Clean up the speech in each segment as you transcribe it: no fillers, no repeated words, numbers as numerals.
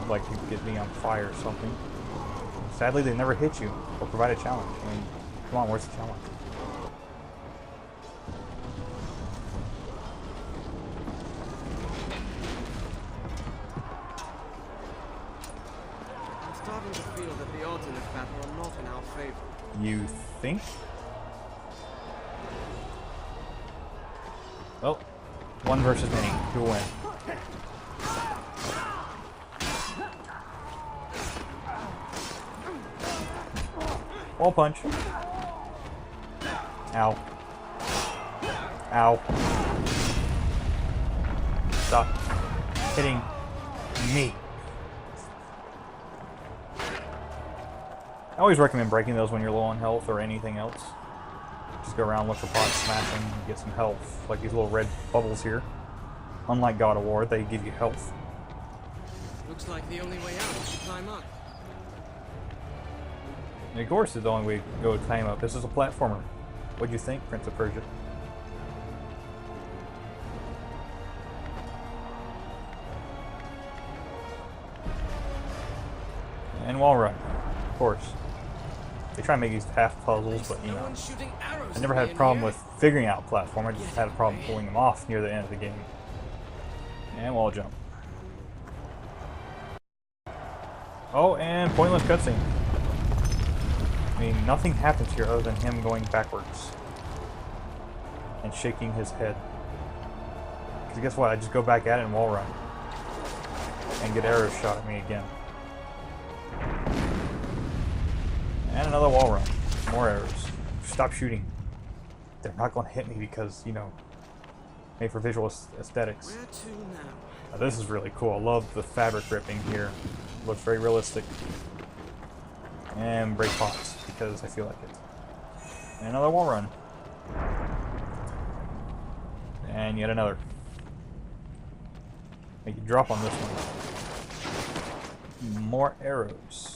like you get me on fire or something. Sadly, they never hit you or provide a challenge. I mean, come on, where's the challenge? I'm starting to feel that the odds in this battle are not in our favor. You think? Well, one versus many. Who will win? Wall punch. Ow. Ow. Stop hitting me. I always recommend breaking those when you're low on health or anything else. Just go around, look for pots, smash them, and get some health. Like these little red bubbles here. Unlike God of War, they give you health. Looks like the only way out is to climb up. And of course, it's the only way to go climb up. This is a platformer. What'd you think, Prince of Persia? And wall run, of course. They try to make these half puzzles, but you know, I never had a problem with figuring out platform. I just had a problem pulling them off near the end of the game. And wall jump. Oh, and pointless cutscene. I mean, nothing happens here other than him going backwards and shaking his head. Because guess what? I just go back at it and wall run and get arrows shot at me again. And another wall run. More arrows. Stop shooting. They're not going to hit me because, you know, made for visual aesthetics. Where to now? Now, this is really cool. I love the fabric ripping here. Looks very realistic. And break pots because I feel like it. And another wall run. And yet another. Make you drop on this one. More arrows.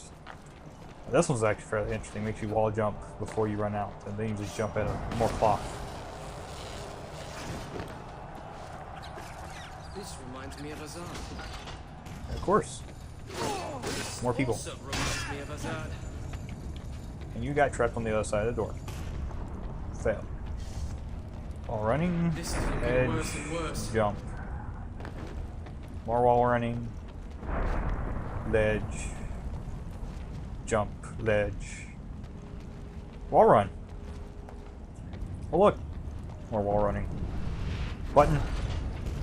This one's actually fairly interesting. Makes you wall jump before you run out, and then you just jump at more cloth. This reminds me of Azad. Of course. More people. Also reminds me of Azad. And you got trapped on the other side of the door. Fail. Wall running. This is looking Edge. worse and worse. Jump. More wall running. Ledge. Jump. Ledge. Wall run. Oh look. More wall running. Button.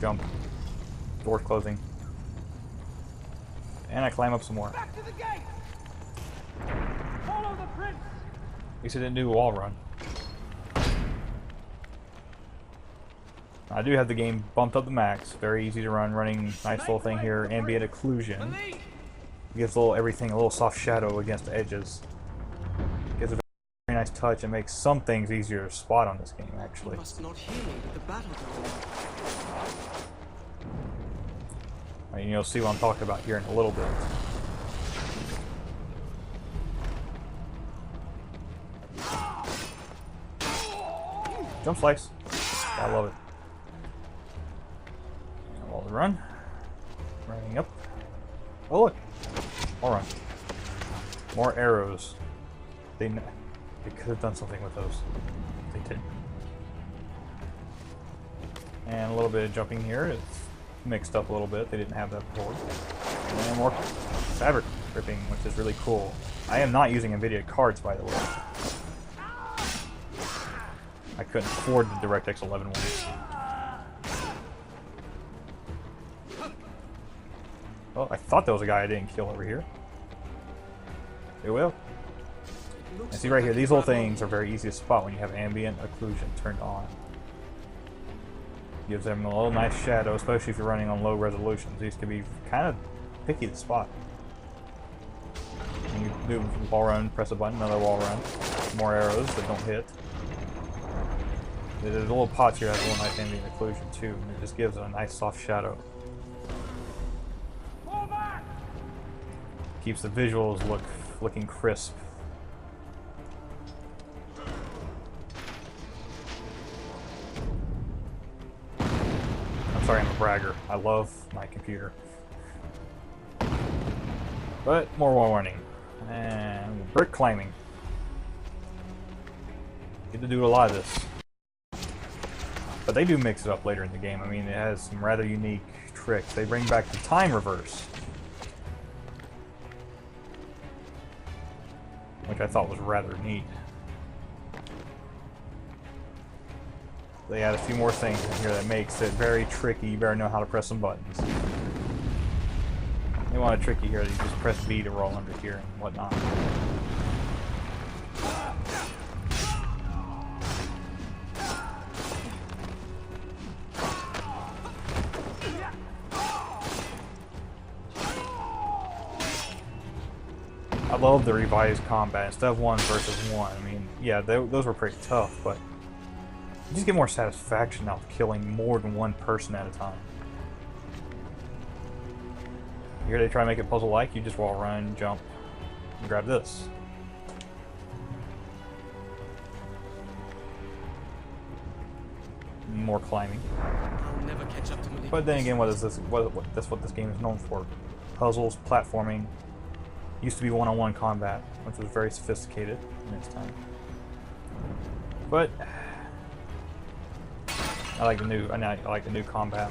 Jump. Doors closing. And I climb up some more. Back to the gate. Follow the prince. At least I didn't do a wall run. I do have the game bumped up to max. Very easy to run. Running nice little thing here. Ambient occlusion. Gives everything a little soft shadow against the edges. Gives a very nice touch and makes some things easier to spot on this game, actually. You must not hear me with the battle going on. I mean, you'll see what I'm talking about here in a little bit. Jump slice. I love it. And wall to run. Running up. Oh look. All right. More arrows. They could have done something with those. They didn't. And a little bit of jumping here. It's mixed up a little bit. They didn't have that before. And more fabric ripping, which is really cool. I am not using NVIDIA cards, by the way. I couldn't afford the DirectX 11 ones. Well, I thought there was a guy I didn't kill over here. It will. And see right here, these little things are very easy to spot when you have ambient occlusion turned on. Gives them a little nice shadow, especially if you're running on low resolutions. These can be kind of picky to spot. And you do wall run, press a button, another wall run. More arrows that don't hit. The little pots here have a little nice ambient occlusion too, and it just gives it a nice soft shadow. Keeps the visuals looking crisp. I'm sorry, I'm a bragger. I love my computer. But more wall running. And brick climbing. Get to do a lot of this. But they do mix it up later in the game. I mean, it has some rather unique tricks. They bring back the time reverse, which I thought was rather neat. They add a few more things in here that makes it very tricky. You better know how to press some buttons. They want to trick you here. You just press B to roll under here and whatnot. I love the revised combat instead of 1 versus 1. I mean, yeah, those were pretty tough, but you just get more satisfaction out of killing more than one person at a time. Here they try to make it puzzle-like. You just wall run, jump, and grab this. More climbing. I'll never catch up to Malik. But then again, that's what this game is known for. Puzzles, platforming. Used to be one-on-one combat, which was very sophisticated in its time. But I like the new combat.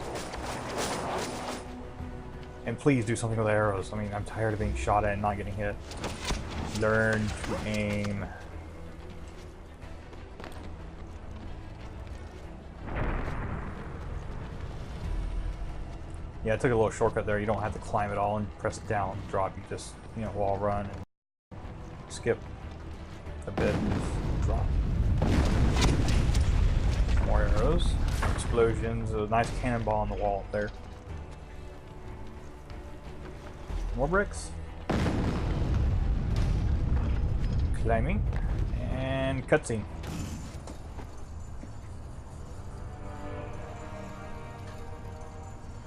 And please do something with arrows. I mean, I'm tired of being shot at and not getting hit. Learn to aim. Yeah, I took a little shortcut there. You don't have to climb at all and press down, drop. You just, wall run and skip a bit and drop. More arrows, explosions, a nice cannonball on the wall up there. More bricks. Climbing. And cutscene.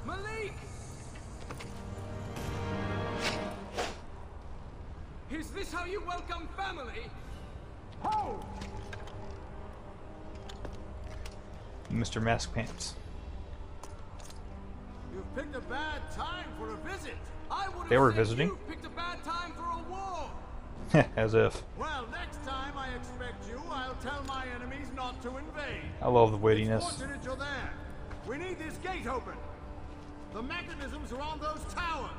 Malik! Is this how you welcome family? Ho! Mr. Mask Pants. You've picked a bad time for a visit. They were visiting. You picked a bad time for a war. As if. Well, next time I expect you, I'll tell my enemies not to invade. I love the It's wittiness. fortunate you're there. We need this gate open. The mechanisms are on those towers.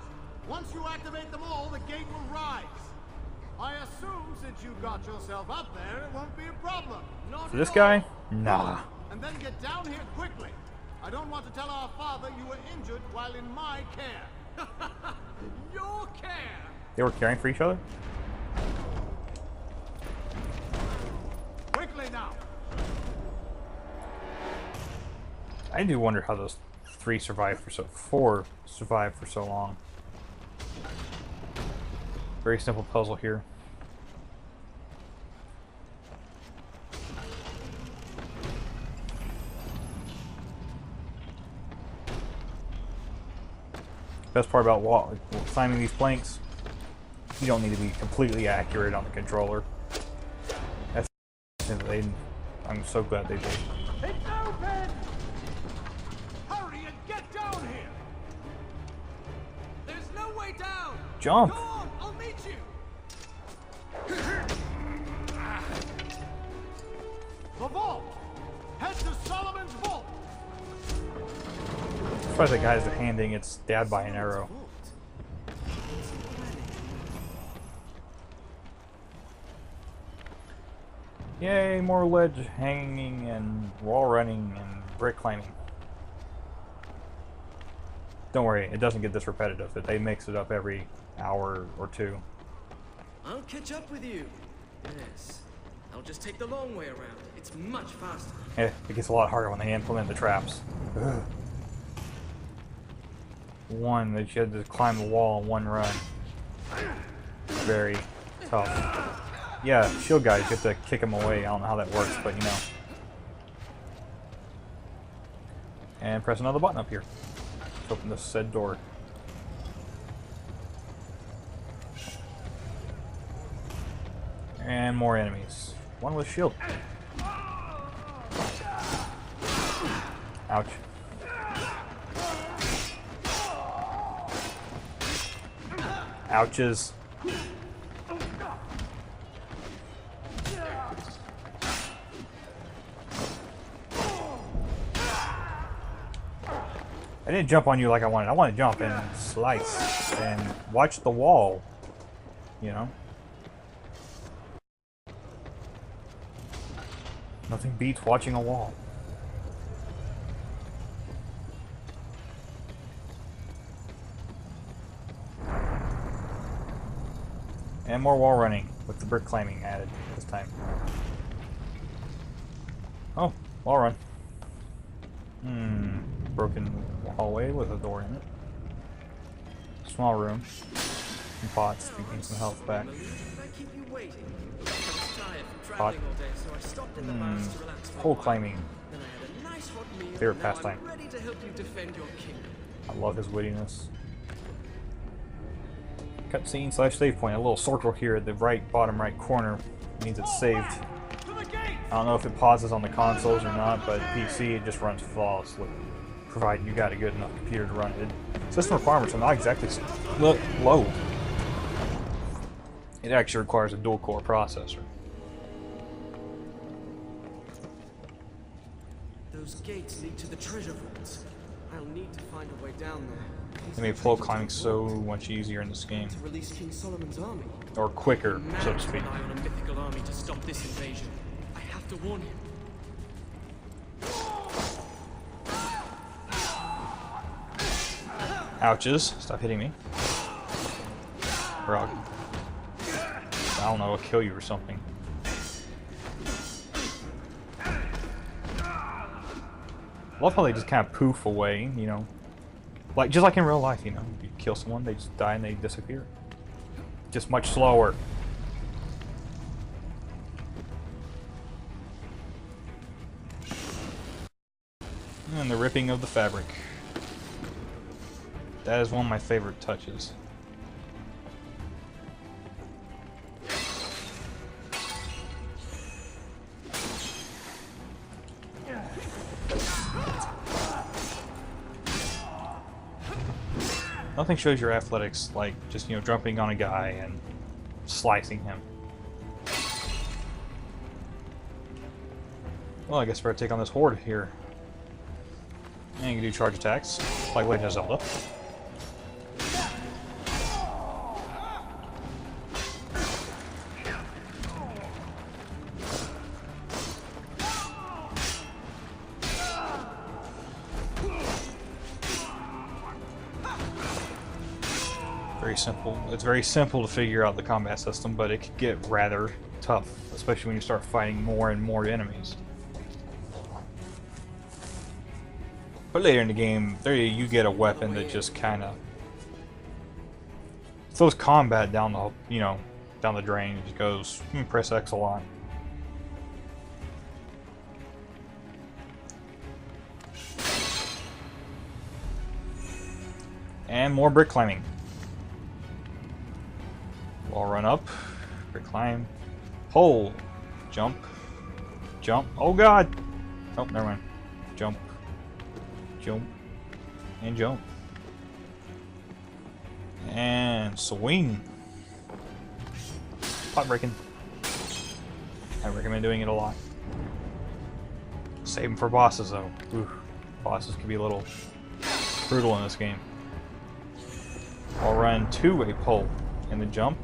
Once you activate them all, the gate will rise. I assume since you got yourself up there, it won't be a problem. Not For this at guy? all. Nah. And then get down here quickly. I don't want to tell our father you were injured while in my care. Your care. They were caring for each other? Quickly now. I do wonder how those four survived for so long. Very simple puzzle here. Best part about climbing these planks, you don't need to be completely accurate on the controller. That's I'm so glad they did. It's open! Hurry and get down here! There's no way down. Jump! Go on, I'll meet you. The vault! Head to Solomon's vault! As far as the guy's handing, it's stabbed by an arrow. Yay, more ledge hanging and wall running and brick climbing. Don't worry, it doesn't get this repetitive. They mix it up every hour or two. I'll catch up with you. Yes. I'll just take the long way around. It's much faster. Yeah, it gets a lot harder when they implement the traps. Ugh. One that you had to climb the wall in one run. Very tough. Yeah, shield guys, you have to kick them away. I don't know how that works, but you know. And press another button up here to open this said door. And more enemies. One with shield. Ouch. Ouches. I didn't jump on you like I wanted. I want to jump and slice and watch the wall. You know? Nothing beats watching a wall. And more wall running with the brick climbing added this time. Oh, wall run. Broken hallway with a door in it. Small room. Some pots to gain some health back. Pot. Pole climbing. Favorite pastime. I love his wittiness. Cutscene / save point. A little circle here at the bottom right corner means it's saved. I don't know if it pauses on the consoles or not, but PC it just runs flawlessly, provided you got a good enough computer to run it. System requirements are not exactly low. It actually requires a dual-core processor. Those gates lead to the treasure vaults. I'll need to find a way down there. They made flow climbing so much easier in this game. To release King Solomon's army. Or quicker, so to speak. Rely on a mythical army to stop this invasion. I have to warn him. Ouches. Stop hitting me. Or I don't know, I'll kill you or something. I love how they just kind of poof away, you know. Like, just like in real life, you know. You kill someone, they just die and they disappear. Just much slower. And the ripping of the fabric. That is one of my favorite touches. Nothing shows your athletics like just, you know, jumping on a guy and slicing him. Well, I guess we're gonna take on this horde here. And you can do charge attacks, like Legend of Zelda. Very simple. It's very simple to figure out the combat system, but it can get rather tough, especially when you start fighting more and more enemies. But later in the game, there you get a weapon that just kind of throws combat down the, you know, down the drain. It just goes, press X a lot. And more brick climbing. Wall run up, brick climb, pole, jump, jump. Oh god! Oh, never mind. Jump, jump, and jump, and swing. Pot breaking. I recommend doing it a lot. Save them for bosses though. Ooh, bosses can be a little brutal in this game. I'll run to a pole and then jump.